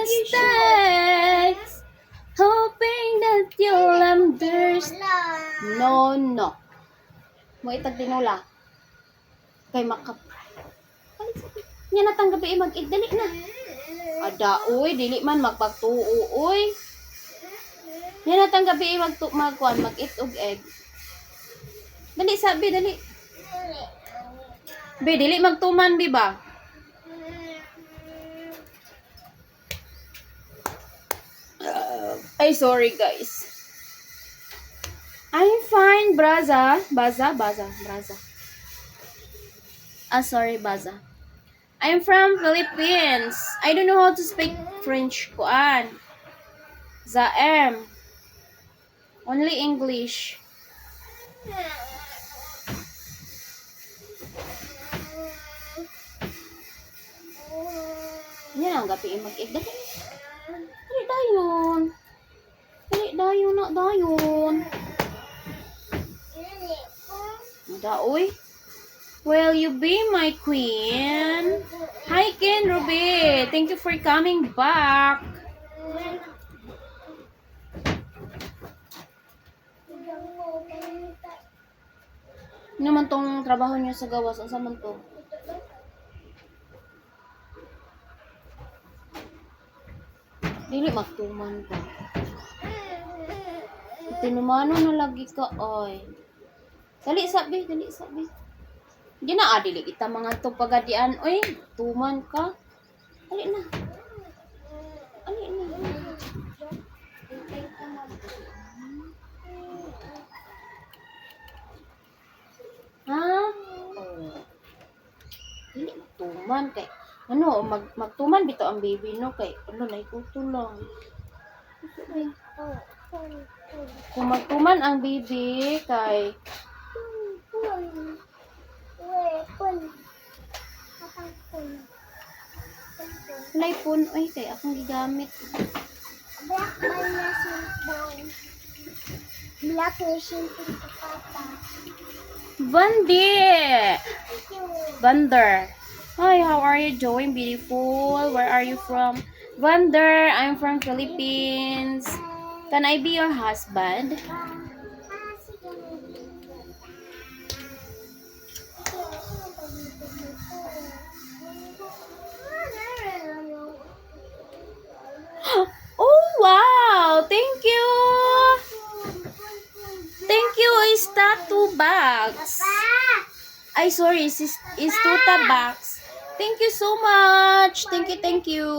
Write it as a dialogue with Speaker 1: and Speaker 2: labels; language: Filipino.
Speaker 1: mistakes, hoping that you'll understand. No. Mo itag tinula. Kay makapray. Nya natang gabi mag-eat dali na. Ada uy, dili man magpagtuo uy. Nya natang gabi mag-eat og egg. Dali sabi dali. Be dili magtuman bi ba? Ay sorry guys. I'm fine, Braza. Braza. Sorry, Baza. I'm from Philippines. I don't know how to speak French. Kuan. Zaem. Only English. Yan ang gapi mag-egg. Dali dayon. Nak dayon. Daoy. Will you be my queen? Hi Ken Ruby. Thank you for coming back. Ano naman tong trabaho niyo sa gawas? Ang saman to? Dili magtuman ka. Tinumano na lagi ka ay. Dali sabi. Di na dili kita mga to pagadian oy, tuman ka. Dali na. Ha? Dili tuman kay ano magtuman bito ang baby no kay ano naikuto lang. Kung magtuman ang baby kay Pun, ay kay akong gigamit.
Speaker 2: Black version to Papa.
Speaker 1: Vander. Hi, how are you doing, beautiful? Where are you from? Vander, I'm from Philippines. Can I be your husband? Oh, wow! Thank you! Thank you, is that 2 bags? Ay, sorry, is 2 bags. Thank you so much. Thank you.